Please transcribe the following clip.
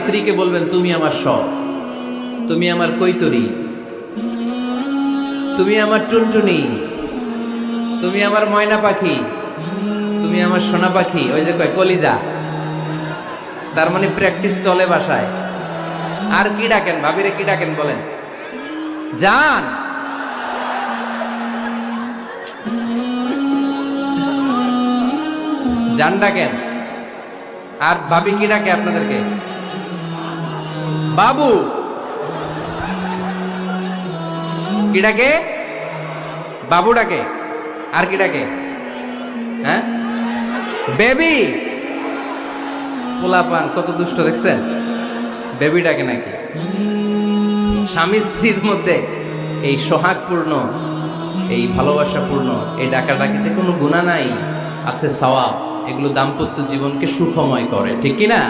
স্ত্রীকে বলবেন তুমি আমার সব, তুমি আমার কৈতরী, তুমি আমার টুনটুনি, তুমি আমার ময়না পাখি, তুমি আমার সোনা পাখি। ওই যে কয় কলিজা, তার মানে প্র্যাকটিস চলে বাসায়। আর কি ডাকেন ভাবিরে, কি ডাকেন বলেন? জান, জান ডাকেন। আর ভাবি কি ডাকে আপনাদেরকে? বাবু। কি ডাকে? বাবু ডাকে। আর কি ডাকে? হ্যাঁ, বেবি। পোলাপান কত দুষ্ট দেখছেন, বেবি ডাকে নাকি? স্বামী স্ত্রীর মধ্যে এই সোহাগপূর্ণ, এই ভালোবাসাপূর্ণ এই ডাকাডাকিতে কোনো গুনাহ নাই, আছে সওয়াব। এগুলো দাম্পত্য জীবনকে সুখময় করে, ঠিক কি না?